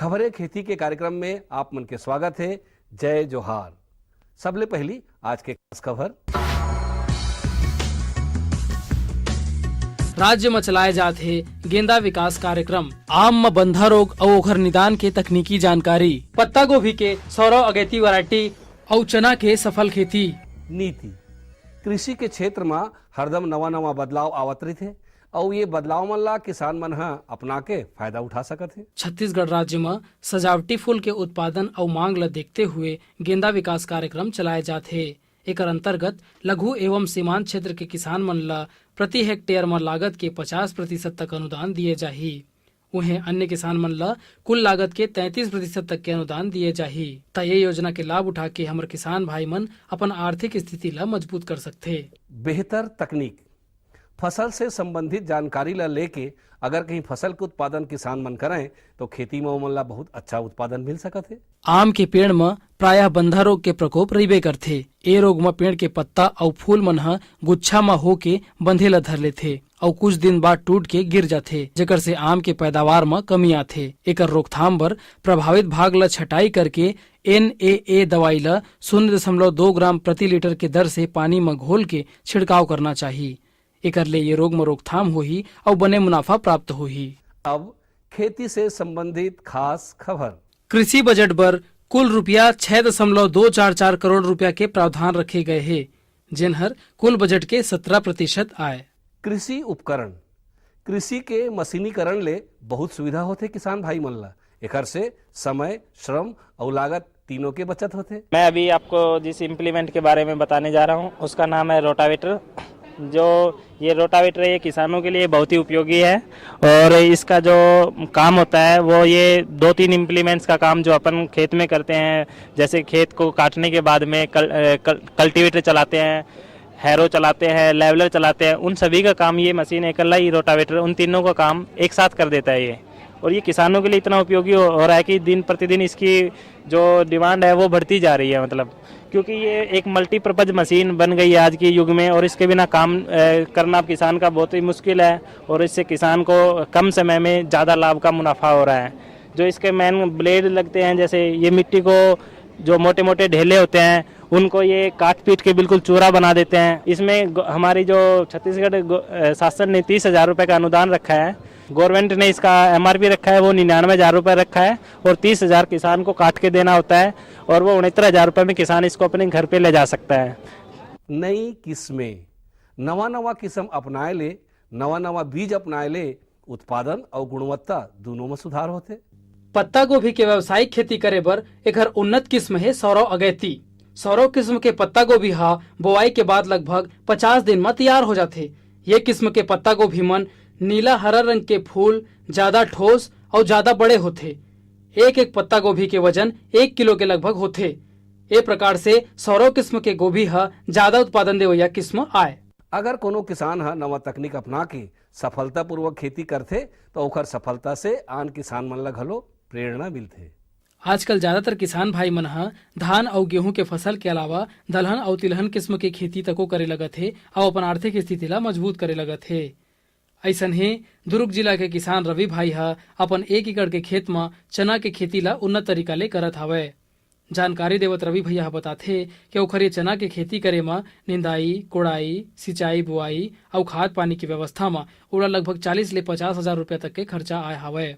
खबरें खेती के कार्यक्रम में आप मन के स्वागत है। जय जोहार। सबले पहली आज के खास खबर। राज्य में चलाए जाते गेंदा विकास कार्यक्रम, आम में बंधा रोग और ओखर निदान के तकनीकी जानकारी, पत्ता गोभी के 100 अगैती वैरायटी और चना के सफल खेती। नीति कृषि के क्षेत्र में हरदम नवा बदलाव आवत रही थे और ये बदलाव मन ला किसान मन ह अपना के फायदा उठा सकत है। छत्तीसगढ़ राज्य में सजावटी फूल के उत्पादन और मांग ला देखते हुए गेंदा विकास कार्यक्रम चलाए जाते। एकर अंतर्गत लघु एवं सीमांत क्षेत्र के किसान मन ला प्रति हेक्टेयर में लागत के 50% तक अनुदान दिए जाही। उन्हें अन्य किसान मन ला कुल लागत के 33% तक के अनुदान दिए जाही। त ये योजना के लाभ उठा के हमारे किसान भाई मन अपन आर्थिक स्थिति ला मजबूत कर सकते। बेहतर तकनीक, फसल से संबंधित जानकारी ला लेके अगर कहीं फसल के उत्पादन किसान मन करें तो खेती में ओमन ला बहुत अच्छा उत्पादन मिल सकत है। आम के पेड़ में प्रायः बंधा रोग के प्रकोप रहिबे करथे। ए रोग में पेड़ के पत्ता और फूल मन ह गुच्छा में होके बंधे ला धर लेथे और कुछ दिन बाद टूट के गिर जाथे, जेकर से आम के पैदावार में कमी आथे। एकर रोकथाम बर प्रभावित भाग ला छटाई करके NAA दवाई ला 0.2 ग्राम प्रति लीटर के दर से पानी में घोल के छिड़काव करना चाहिए। एकर ले ये रोग में रोकथाम होही और बने मुनाफा प्राप्त होही। अब खेती से संबंधित खास खबर। कृषि बजट पर कुल रुपया 6.244 करोड़ रुपया के प्रावधान रखे गए हैं, जिनहर कुल बजट के 17% आए। कृषि उपकरण, कृषि के मशीनीकरण ले बहुत सुविधा होते किसान भाई मन ला। एकर से समय, श्रम और लागत तीनों के बचत होते। मैं अभी आपको जिस इम्प्लीमेंट के बारे में बताने जा रहा हूँ उसका नाम है रोटावेटर। जो ये रोटावेटर है ये किसानों के लिए बहुत ही उपयोगी है और इसका जो काम होता है वो ये 2-3 इम्प्लीमेंट्स का काम जो अपन खेत में करते हैं, जैसे खेत को काटने के बाद में कल्टीवेटर चलाते हैं, हैरो चलाते हैं, लेवलर चलाते हैं, उन सभी का काम ये मशीन अकेला ही रोटावेटर उन तीनों का काम एक साथ कर देता है ये। और ये किसानों के लिए इतना उपयोगी हो रहा है कि दिन प्रतिदिन इसकी जो डिमांड है वो बढ़ती जा रही है, मतलब क्योंकि ये एक मल्टीपर्पज मशीन बन गई है आज के युग में और इसके बिना काम करना किसान का बहुत ही मुश्किल है और इससे किसान को कम समय में ज़्यादा लाभ का मुनाफा हो रहा है। जो इसके मेन ब्लेड लगते हैं, जैसे ये मिट्टी को जो मोटे मोटे ढेले होते हैं उनको ये काट पीट के बिल्कुल चूरा बना देते हैं। इसमें हमारी जो छत्तीसगढ़ शासन ने 30,000 रुपये का अनुदान रखा है। गवर्नमेंट ने इसका MRP रखा है वो 99,000 रुपये रखा है और 30,000 किसान को काट के देना होता है और वो 69,000 रुपये में किसान इसको अपने घर पे ले जा सकता है। नई किस्में, नवा किस्म अपनाए ले, नवा बीज अपनाए ले, उत्पादन और गुणवत्ता दोनों में सुधार होते। पत्ता गोभी के व्यावसायिक खेती करे बर एकर उन्नत किस्म है 100 अगैती। 100 किस्म के पत्ता गोभी हा बोआई के बाद लगभग 50 दिन में तैयार हो जाते। ये किस्म के पत्ता गोभी मन नीला हरा रंग के फूल, ज्यादा ठोस और ज्यादा बड़े होते। एक पत्ता गोभी के वजन 1 किलो के लगभग होते। ए प्रकार से 100 किस्म के गोभी हा ज्यादा उत्पादन देवैया किस्म आए। अगर कोनो किसान हा नवा तकनीक अपना के सफलता पूर्वक खेती करथे तो ओकर सफलता से आन किसान मन ला घलो प्रेरणा मिलथे। आजकल ज्यादातर किसान भाई मन हा धान और गेहूं के फसल के अलावा दलहन और तिलहन किस्म के खेती तको करे लगत है और अपन आर्थिक स्थिति ला मजबूत करे लगत है। ऐसन ही दुर्ग जिला के किसान रवि भाई हा अपन 1 एकड़ के खेत में चना के खेती ला उन्नत तरीका ले करत हवय। जानकारी देवत रवि भैया बताथे कि ओखर ये चना के खेती करे में निंदाई, कोड़ाई, सिंचाई, बुआई और खाद पानी की व्यवस्था में ओला लगभग 40 ले 50,000 रुपया तक के खर्चा आए हवय।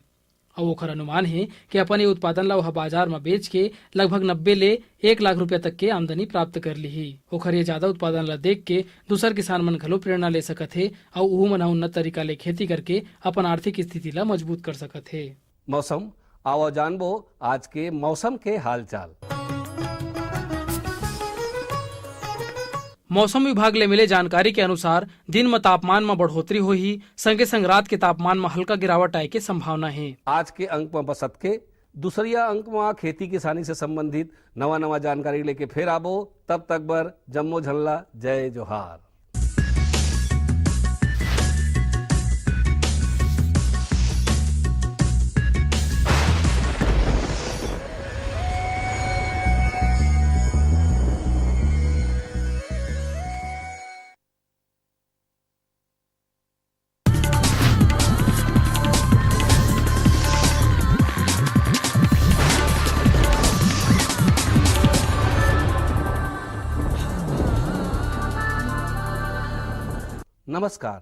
और ओखर अनुमान है कि अपन ये उत्पादन ला बाजार में बेच के लगभग 90 ले 1 लाख रुपया तक के आमदनी प्राप्त कर ली। ओखर ये ज्यादा उत्पादन ला देख के दूसर किसान मन घलो प्रेरणा ले सकत है और उहू मन उन्नत तरीका ले खेती करके अपन आर्थिक स्थिति ला मजबूत कर सकत है। मौसम, आओ जानबो आज के मौसम के हालचाल। मौसम विभाग ले मिले जानकारी के अनुसार दिन में तापमान में बढ़ोतरी होही, संगे संग रात के तापमान में हल्का गिरावट आए के संभावना है। आज के अंक में बसत के दूसरिया अंक में खेती किसानी से संबंधित नवा जानकारी लेके फिर आबो। तब तक बर जम्मो झल्ला, जय जोहार। नमस्कार।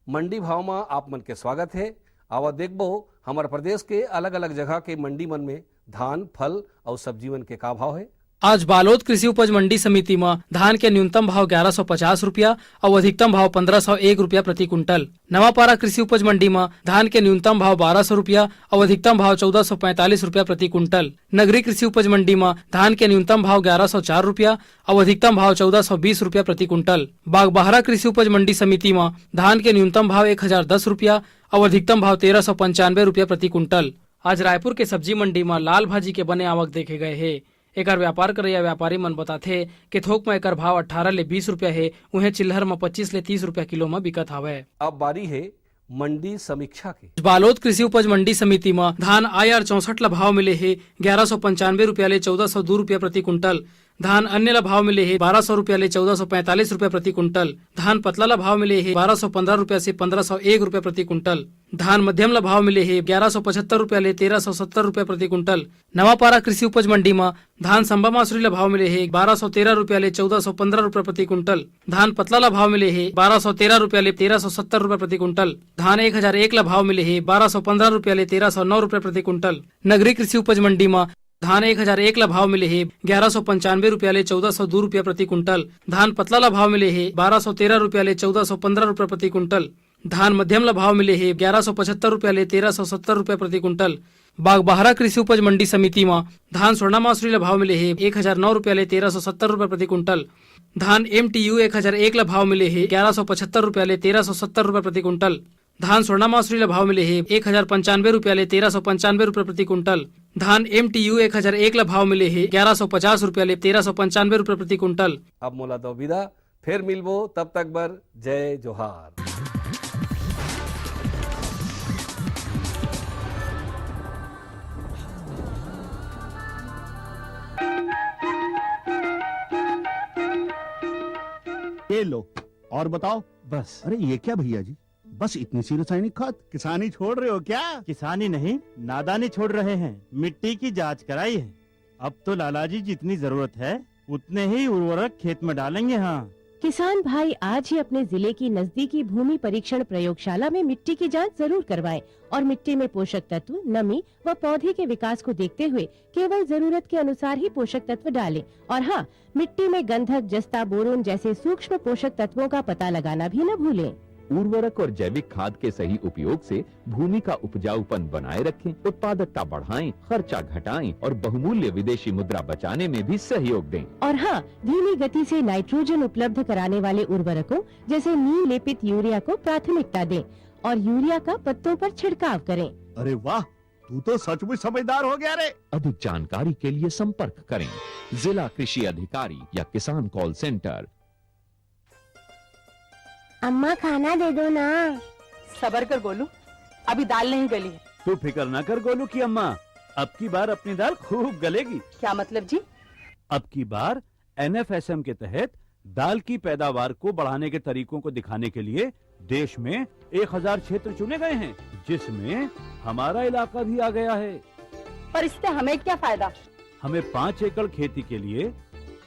मंडी भाव में आप मन के स्वागत है। आवा देखबो हमारे प्रदेश के अलग अलग जगह के मंडी मन में धान, फल और सब्जी मन के का भाव है। आज बालोद कृषि उपज मंडी समिति में धान के न्यूनतम भाव 1150 रुपया और अधिकतम भाव 1501 रुपया प्रति कुंटल। नवापारा कृषि उपज मंडी में धान के न्यूनतम भाव 1200 रुपया और अधिकतम भाव 1445 रुपया प्रति कुंटल। नगरी कृषि उपज मंडी में धान के न्यूनतम भाव 1104 रुपया और अधिकतम भाव 1420 रुपया प्रति कुंटल। बागबाहरा कृषि उपज मंडी समिति में धान के न्यूनतम भाव 1010 रुपया और अधिकतम भाव 1395 रुपया प्रति कुंटल। आज रायपुर के सब्जी मंडी में लाल भाजी के बने आवक देखे गए है। एकर व्यापार करैया व्यापारी मन बताथे कि थोक में एकर भाव 18 ले 20 रुपया है, उन्हें चिल्हर में 25 ले 30 रुपया किलो में बिकत हवे। अब बारी है मंडी समीक्षा की। बालोद कृषि उपज मंडी समिति में धान IR 64 ला भाव मिले है 1195 रुपया ले 1402 रुपया प्रति कुंटल। धान अन्य ला भाव मिले है 1200 रुपया ले 1445 रुपया प्रति कुंटल। धान पतला ला भाव मिले है 1215 रुपया से 1501 रुपया प्रति कुंटल। धान मध्यम ला भाव मिले है 1175 रुपया ले 1370 रुपया प्रति कुंटल। नवापारा कृषि उपज मंडी में धान संबा मासुरी ला भाव मिले है 1213 रुपया ले 1415 रुपया प्रति कुंटल। धान पतला ला भाव मिले है 1213 रुपया ले 1370 रुपया प्रति कुंटल। धान 1001 ला भाव मिले है 1215 रुपया ले 1309 रुपया प्रति कुंटल। नगरी कृषि उपज मंडी में धान 1001 ला भाव मिले है 1195 रुपया ले 1402 रुपया प्रति कुंटल। धान पतला ला भाव मिले है 1213 रुपया ले 1415 रुपया प्रति कुंटल। धान मध्यम ला भाव मिले है 1175 रुपया ले 1370 रुपया प्रति कुंटल। बागबाहरा कृषि उपज मंडी समिति में धान स्वर्णा मासुरी ला भाव मिले है 1009 रुपया ले 1370 रुपया प्रति कुंटल। धान MTU 1001 ला भाव मिले है 1175 रुपया ले 1370 रुपया प्रति कुंटल। धान स्वर्णा मासुरी ला भाव मिले है 1095 रुपया ले 1395 रुपया प्रति कुंटल। धान MTU 1001 ला भाव मिले है 1150 रुपया ले 1395 रुपया प्रति कुंटल। अब मोला दो विदा, फिर मिलबो, तब तक बर जय जोहार। ये लो और बताओ। बस अरे ये क्या भैया जी, बस इतनी सी रासायनिक खाद? किसानी छोड़ रहे हो क्या? किसानी नहीं, नादानी छोड़ रहे हैं। मिट्टी की जांच कराई है। अब तो लालाजी जितनी जरूरत है उतने ही उर्वरक खेत में डालेंगे। हाँ, किसान भाई आज ही अपने जिले की नजदीकी भूमि परीक्षण प्रयोगशाला में मिट्टी की जांच जरूर करवाएं और मिट्टी में पोषक तत्व, नमी व पौधे के विकास को देखते हुए केवल जरूरत के अनुसार ही पोषक तत्व डालें। और हाँ, मिट्टी में गंधक, जस्ता, बोरोन जैसे सूक्ष्म पोषक तत्वों का पता लगाना भी न भूलें। उर्वरक और जैविक खाद के सही उपयोग से भूमि का उपजाऊपन बनाए रखें, उत्पादकता बढ़ाएं, खर्चा घटाएं और बहुमूल्य विदेशी मुद्रा बचाने में भी सहयोग दें। और हाँ, धीमी गति से नाइट्रोजन उपलब्ध कराने वाले उर्वरकों जैसे नीम लेपित यूरिया को प्राथमिकता दें और यूरिया का पत्तों पर छिड़काव करें। अरे वाह, तू तो सचमुच समझदार हो गया रे। अधिक जानकारी के लिए संपर्क करें जिला कृषि अधिकारी या किसान कॉल सेंटर। अम्मा खाना दे दो ना। सबर कर गोलू, अभी दाल नहीं गली है। तू फिक्र न कर गोलू की अम्मा, अब की बार अपनी दाल खूब गलेगी। क्या मतलब जी? अब की बार NFSM के तहत दाल की पैदावार को बढ़ाने के तरीकों को दिखाने के लिए देश में 1000 क्षेत्र चुने गए हैं, जिसमें हमारा इलाका भी आ गया है। पर इससे हमें क्या फायदा? हमें 5 एकड़ खेती के लिए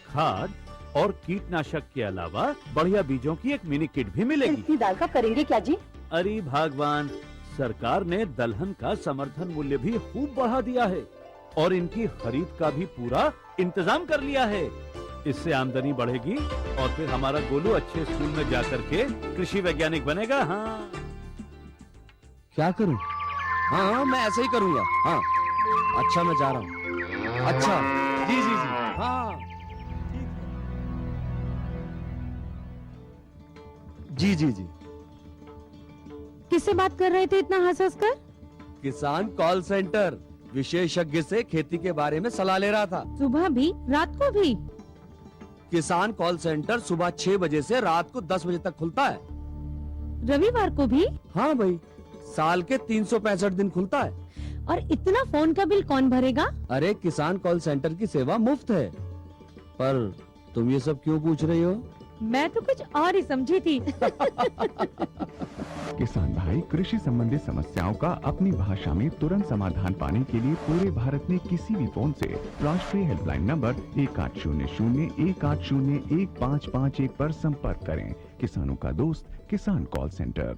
खाद और कीटनाशक के अलावा बढ़िया बीजों की एक मिनी किट भी मिलेगी। इतनी दाल का करेंगे क्या जी? अरे भगवान, सरकार ने दलहन का समर्थन मूल्य भी खूब बढ़ा दिया है और इनकी खरीद का भी पूरा इंतजाम कर लिया है। इससे आमदनी बढ़ेगी और फिर हमारा गोलू अच्छे स्कूल में जाकर के कृषि वैज्ञानिक बनेगा। हाँ, क्या करूं? हाँ, मैं ऐसे ही करूंगा। हाँ, अच्छा, मैं जा रहा हूँ। अच्छा, जी जी जी, हाँ, जी जी जी। किससे बात कर रहे थे इतना हंस हंस कर? किसान कॉल सेंटर, विशेषज्ञ से खेती के बारे में सलाह ले रहा था। सुबह भी, रात को भी? किसान कॉल सेंटर सुबह 6 बजे से रात को 10 बजे तक खुलता है। रविवार को भी? हाँ भाई, साल के 365 दिन खुलता है। और इतना फोन का बिल कौन भरेगा? अरे, किसान कॉल सेंटर की सेवा मुफ्त है। पर तुम ये सब क्यों पूछ रही हो? मैं तो कुछ और ही समझी थी। किसान भाई कृषि संबंधी समस्याओं का अपनी भाषा में तुरंत समाधान पाने के लिए पूरे भारत में किसी भी फोन से राष्ट्रीय हेल्पलाइन नंबर 1800-1801-551 पर संपर्क करें। किसानों का दोस्त किसान कॉल सेंटर।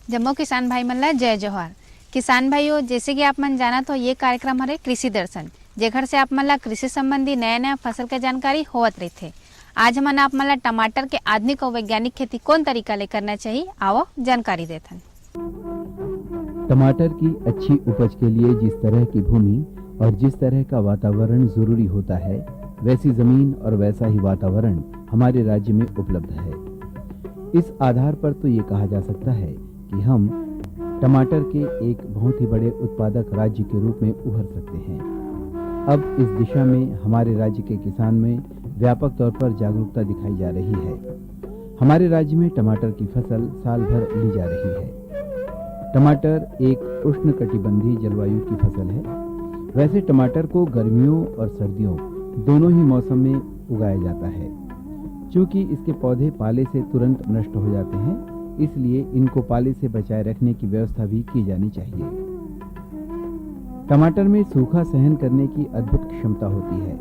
जम्मू किसान भाई मन ला जय जोहार। किसान भाइयों, जैसे कि आप मन जाना तो ये कार्यक्रम हरे कृषि दर्शन, जेखर से आप मन ला कृषि संबंधी नया नया फसल के जानकारी होवत रही थे। आज मन आप मन ला टमाटर के आधुनिक और वैज्ञानिक खेती कौन तरीका ले करना चाहिए, आओ जानकारी देथन। टमाटर की अच्छी उपज के लिए जिस तरह की भूमि और जिस तरह का वातावरण जरूरी होता है, वैसी जमीन और वैसा ही वातावरण हमारे राज्य में उपलब्ध है। इस आधार पर तो ये कहा जा सकता है कि हम टमाटर के एक बहुत ही बड़े उत्पादक राज्य के रूप में उभर सकते हैं। अब इस दिशा में हमारे राज्य के किसान में व्यापक तौर पर जागरूकता दिखाई जा रही है। हमारे राज्य में टमाटर की फसल साल भर ली जा रही है। टमाटर एक उष्णकटिबंधीय जलवायु की फसल है। वैसे टमाटर को गर्मियों और सर्दियों दोनों ही मौसम में उगाया जाता है। क्योंकि इसके पौधे पाले से तुरंत नष्ट हो जाते हैं, इसलिए इनको पाले से बचाए रखने की व्यवस्था भी की जानी चाहिए। टमाटर में सूखा सहन करने की अद्भुत क्षमता होती है,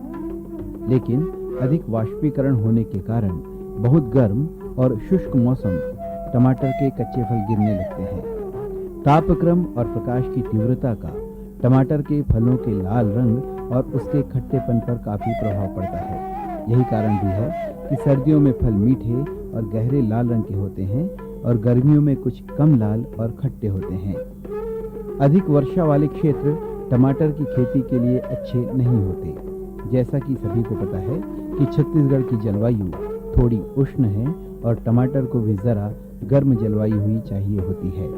लेकिन अधिक वाष्पीकरण होने के कारण बहुत गर्म और शुष्क मौसम टमाटर के कच्चे फल गिरने लगते हैं। तापक्रम और प्रकाश की तीव्रता का टमाटर के फलों के लाल रंग और उसके खट्टेपन पर काफी प्रभाव पड़ता है। यही कारण भी है कि सर्दियों में फल मीठे और गहरे लाल रंग के होते हैं और गर्मियों में कुछ कम लाल और खट्टे होते हैं। अधिक वर्षा वाले क्षेत्र टमाटर की खेती के लिए अच्छे नहीं होते। जैसा कि सभी को पता है कि छत्तीसगढ़ की जलवायु थोड़ी उष्ण है और टमाटर को भी जरा गर्म जलवायु ही चाहिए होती है।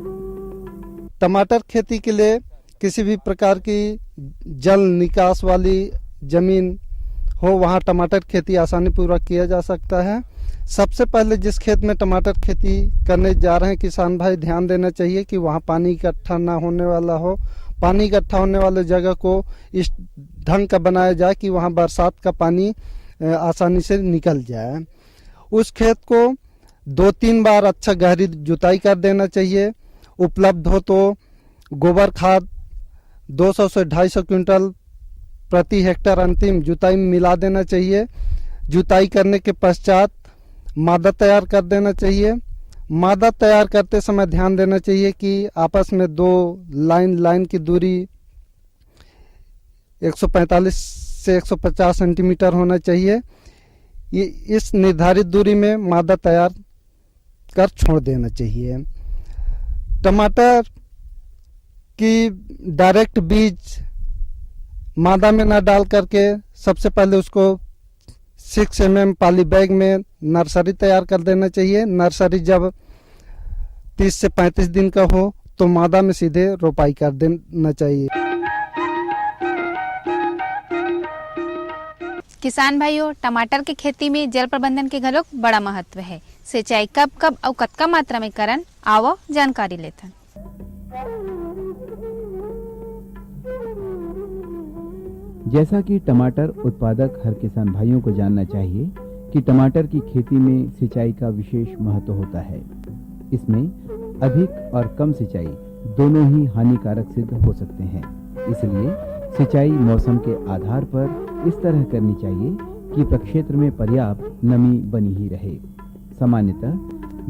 टमाटर खेती के लिए किसी भी प्रकार की जल निकास वाली जमीन हो, वहाँ टमाटर खेती आसानी पूर्वक किया जा सकता है। सबसे पहले जिस खेत में टमाटर खेती करने जा रहे हैं किसान भाई, ध्यान देना चाहिए कि वहाँ पानी इकट्ठा ना होने वाला हो। पानी इकट्ठा होने वाले जगह को इस ढंग का बनाया जाए कि वहाँ बरसात का पानी आसानी से निकल जाए। उस खेत को 2-3 बार अच्छा गहरी जुताई कर देना चाहिए। उपलब्ध हो तो गोबर खाद 200 से 250 क्विंटल प्रति हेक्टेयर अंतिम जुताई में मिला देना चाहिए। जुताई करने के पश्चात मादा तैयार कर देना चाहिए। मादा तैयार करते समय ध्यान देना चाहिए कि आपस में 2 लाइन की दूरी 145 से 150 सेंटीमीटर होना चाहिए। ये इस निर्धारित दूरी में मादा तैयार कर छोड़ देना चाहिए। टमाटर की डायरेक्ट बीज मादा में न डाल करके सबसे पहले उसको 6 mm पॉली बैग में नर्सरी तैयार कर देना चाहिए। नर्सरी जब 30 से 35 दिन का हो तो मादा में सीधे रोपाई कर देना चाहिए। किसान भाइयों, टमाटर के खेती में जल प्रबंधन के घलोक बड़ा महत्व है। सिंचाई कब कब और कतका मात्रा में करन, आवो जानकारी लेथन। जैसा कि टमाटर उत्पादक हर किसान भाइयों को जानना चाहिए कि टमाटर की खेती में सिंचाई का विशेष महत्व होता है। इसमें अधिक और कम सिंचाई दोनों ही हानिकारक सिद्ध हो सकते हैं। इसलिए सिंचाई मौसम के आधार पर इस तरह करनी चाहिए कि प्रक्षेत्र में पर्याप्त नमी बनी ही रहे। सामान्यतः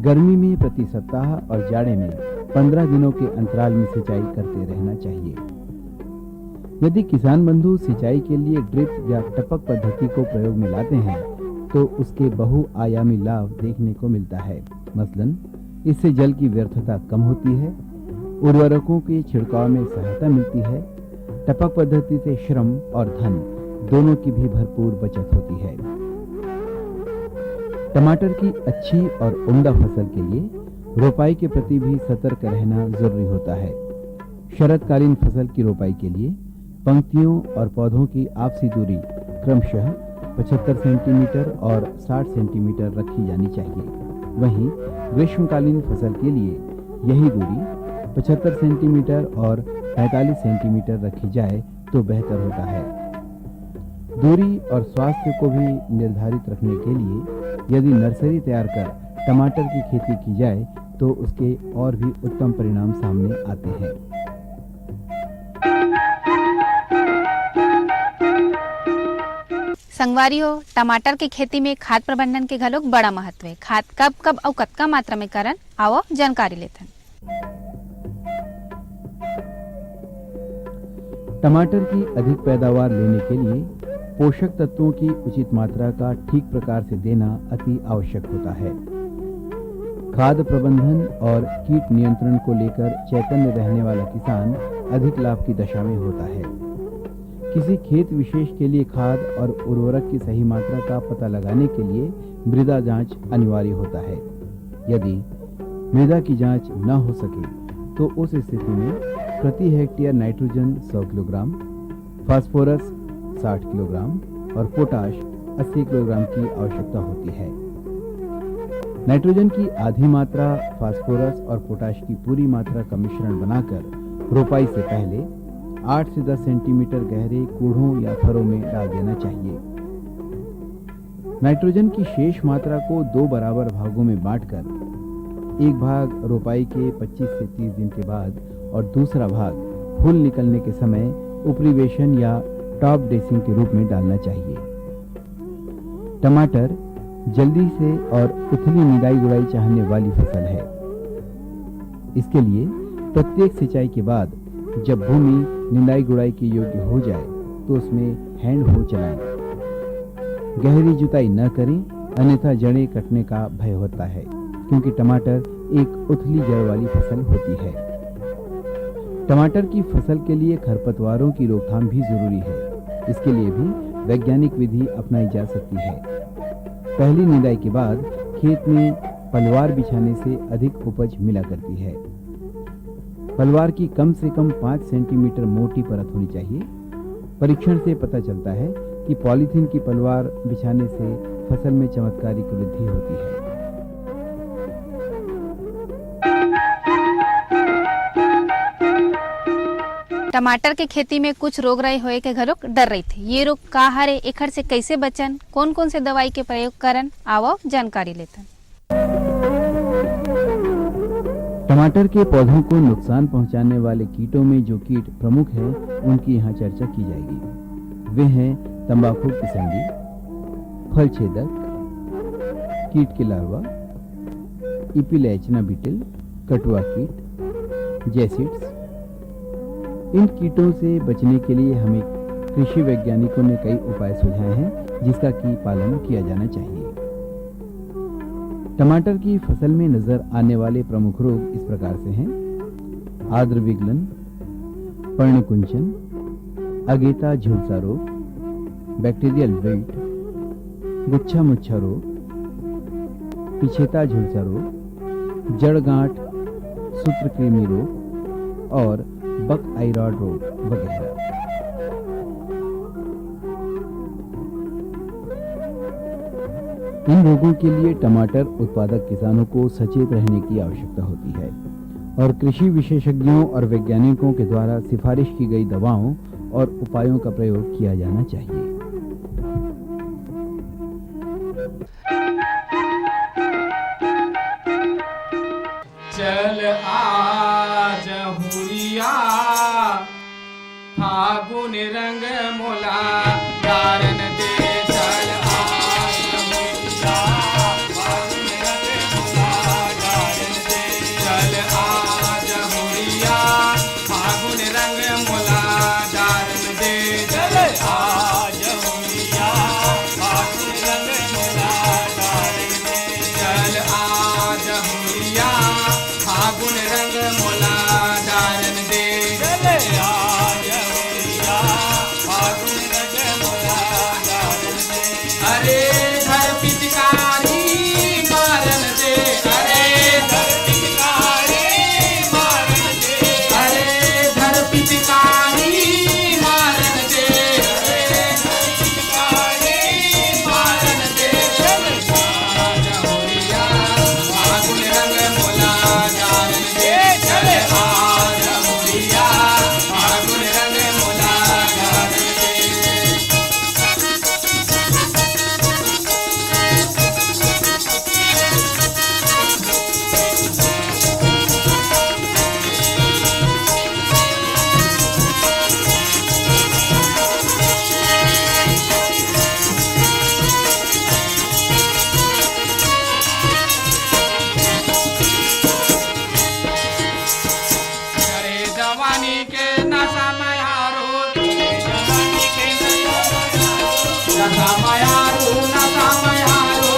गर्मी में प्रति सप्ताह और जाड़े में 15 दिनों के अंतराल में सिंचाई करते रहना चाहिए। यदि किसान बंधु सिंचाई के लिए ड्रिप या टपक पद्धति को प्रयोग में लाते हैं तो उसके बहुआयामी लाभ देखने को मिलता है। मसलन इससे जल की व्यर्थता कम होती है, उर्वरकों के छिड़काव में सहायता मिलती है। टपक पद्धति से श्रम और धन दोनों की भी भरपूर बचत होती है। टमाटर की अच्छी और उम्दा फसल के लिए रोपाई के प्रति भी सतर्क रहना जरूरी होता है। शरदकालीन फसल की रोपाई के लिए पंक्तियों और पौधों की आपसी दूरी क्रमशः 75 सेंटीमीटर और 60 सेंटीमीटर रखी जानी चाहिए। वहीं ग्रीष्मकालीन फसल के लिए यही दूरी 75 सेंटीमीटर और 45 सेंटीमीटर रखी जाए तो बेहतर होता है। दूरी और स्वास्थ्य को भी निर्धारित रखने के लिए यदि नर्सरी तैयार कर टमाटर की खेती की जाए तो उसके और भी उत्तम परिणाम सामने आते हैं। संगवारी हो, टमाटर की खेती में खाद प्रबंधन के घलोक बड़ा महत्व है। खाद कब कब और कतका मात्रा में करन आओ जानकारी लेथन। टमाटर की अधिक पैदावार लेने के लिए पोषक तत्वों की उचित मात्रा का ठीक प्रकार से देना अति आवश्यक होता है। खाद प्रबंधन और कीट नियंत्रण को लेकर चैतन्य रहने वाला किसान अधिक लाभ की दशा में होता है। किसी खेत विशेष के लिए खाद और उर्वरक की सही मात्रा का पता लगाने के लिए मृदा जांच अनिवार्य होता है। यदि मृदा की जांच न हो सके तो उस स्थिति में प्रति hectare nitrogen 100 kilogram, phosphorus 60 kilogram और पोटाश 80 किलोग्राम की आवश्यकता होती है। नाइट्रोजन की आधी मात्रा, फास्फोरस और पोटाश की पूरी मात्रा का मिश्रण बनाकर रोपाई से पहले 8 से 10 सेंटीमीटर गहरे कूढ़ों या फरों में डाल देना चाहिए। नाइट्रोजन की शेष मात्रा को 2 बराबर भागों में बांटकर एक भाग रोपाई के 25 से 30 दिन के बाद और दूसरा भाग फूल निकलने के समय उपरिवेशन या टॉप ड्रेसिंग के रूप में डालना चाहिए। टमाटर जल्दी से और उथली निदाई गुड़ाई चाहने वाली फसल है। इसके लिए प्रत्येक सिंचाई के बाद जब भूमि निदाई गुड़ाई के योग्य हो जाए तो उसमें हैंड हो चलाएं। गहरी जुताई न करें, अन्यथा जड़ें कटने का भय होता है, क्योंकि टमाटर एक उथली जड़ वाली फसल होती है। टमाटर की फसल के लिए खरपतवारों की रोकथाम भी जरूरी है। इसके लिए भी वैज्ञानिक विधि अपनाई जा सकती है। पहली निदाई के बाद खेत में पलवार बिछाने से अधिक उपज मिला करती है। पलवार की कम से कम 5 सेंटीमीटर मोटी परत होनी चाहिए। परीक्षण से पता चलता है कि पॉलीथीन की पलवार बिछाने से फसल में चमत्कारिक वृद्धि होती है। टमाटर के खेती में कुछ रोग राई होए के घलोक डर रही थे। ये रोग का हरे, एखर से कैसे बचन, कौन कौन से दवाई के प्रयोग करन, आओ जानकारी लेथन। टमाटर के पौधों को नुकसान पहुंचाने वाले कीटों में जो कीट प्रमुख हैं, उनकी यहाँ चर्चा की जाएगी। वे हैं तंबाकू की संगी, फल छेदक, कीट के लार्वा, इपिलैचना बीटल, कटुआ कीट, जैसिड्स। इन कीटों से बचने के लिए हमें कृषि वैज्ञानिकों ने कई उपाय सुझाए हैं, जिसका की पालन किया जाना चाहिए। टमाटर की फसल में नजर आने वाले प्रमुख रोग इस प्रकार से हैं: आद्र विगलन, पर्णकुंचन, अगेता झुलसा रोग, बैक्टीरियल विल्ट, गुच्छा मुच्छा रोग, पिछेता झुलसा रोग, जड़ गांठ, सूत्रकृमि रोग और बक आई रॉड रोग वगैरह। इन रोगों के लिए टमाटर उत्पादक किसानों को सचेत रहने की आवश्यकता होती है और कृषि विशेषज्ञों और वैज्ञानिकों के द्वारा सिफारिश की गई दवाओं और उपायों का प्रयोग किया जाना चाहिए। चल आज हुरिया फागुन रंग मोला गारन दे। चल आज हुरिया फागुन रंग मोला गारन दे। चल आज हुरिया फागुन रंग मोला गारन दे। चल आज हुरिया फागुन रंग मोला गारन दे। चल आज हुरिया फागुन रंग मोला डारन दे। चले आज हुरिया फागुन रंग मोला डारन दे। अरे धर पिचकारी मारन दे। अरे धर पिचकारी मारन दे। अरे धर पिचकारी मारन दे। अरे धर पिचकारी मारन दे। चले आज हुरिया फागुन रंग मोला डारन दे। चले आज हुरिया फागुन रंग मोला डारन दे। नशा मयारू नशा मयारू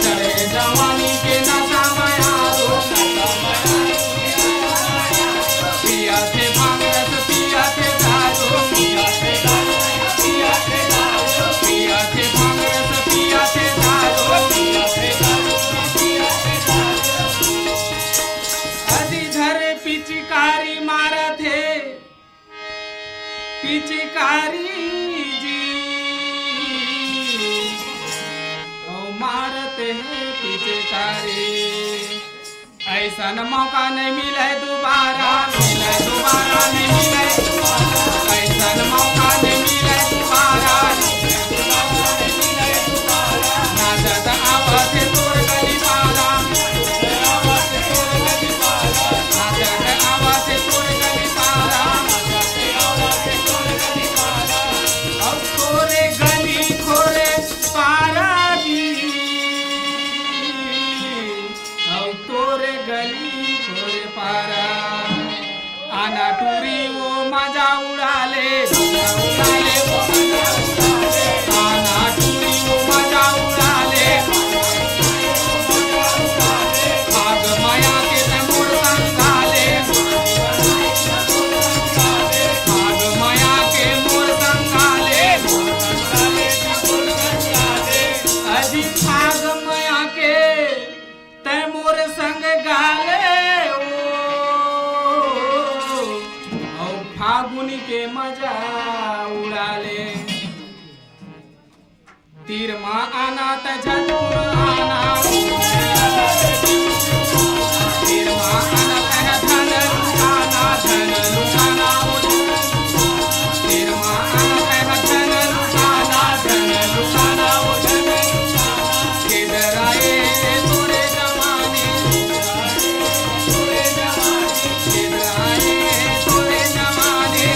चढ़े जवानी के नशा मयारू पिया थे भांग रस पिया थे दारू पिया थे भांग रस पिया थे दारू अधिधर पिचकारी मारा थे पिचकारी जी ओ मारते हैं पिचकारी ऐसा न मौका नहीं मिले दोबारा नहीं मिले ऐसा न मौका नहीं मिले दोबारा ना ज्यादा आवाज तोड़ गली पारा ना ज्यादा आवाज तोड़ गली पारा अब तोरे गली खोरे पारा जी अब तोरे गली खोरे पारा आना टूरी वो मजा उड़ा ले वो आना टूरी वो मजा उड़ा ले भाग माया के तमोड़ संगाले भाग माया के मोर संगाले अजी भाग माया के तमोर संग गाले ओ फागुनी के मजा उड़ा ले तीर माँ आना त झटकुर आना तीर माँ आना त धन लुटाना तीर माँ आना त धन लुटाना किधर आए तोरे जमाने किधर आए तोरे जमाने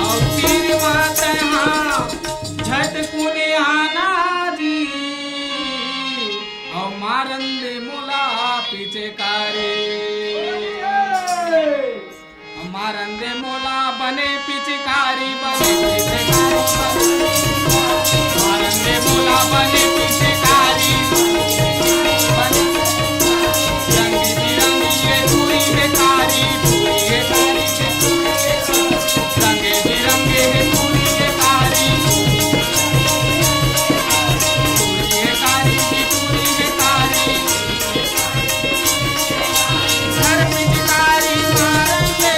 और तीर मात झटकुने आना जी और मारन दे मोला पिचकारी मारन दे मोला बने पिचकारी मारन दे मोला बने पिचकारी रंगी बिरंगी ये पूरी है कारी रंगे बिरंगे है पूरी है कारी घर पिचकारी मारेंगे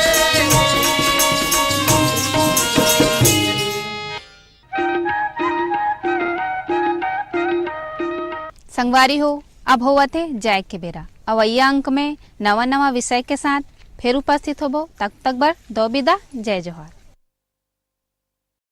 संगवारी हो अब होवत है जाय के बेरा अवैया अंक में नवा नवा विषय के साथ फिर उपस्थित होबो तब तक बर दो विदा जय जोहार।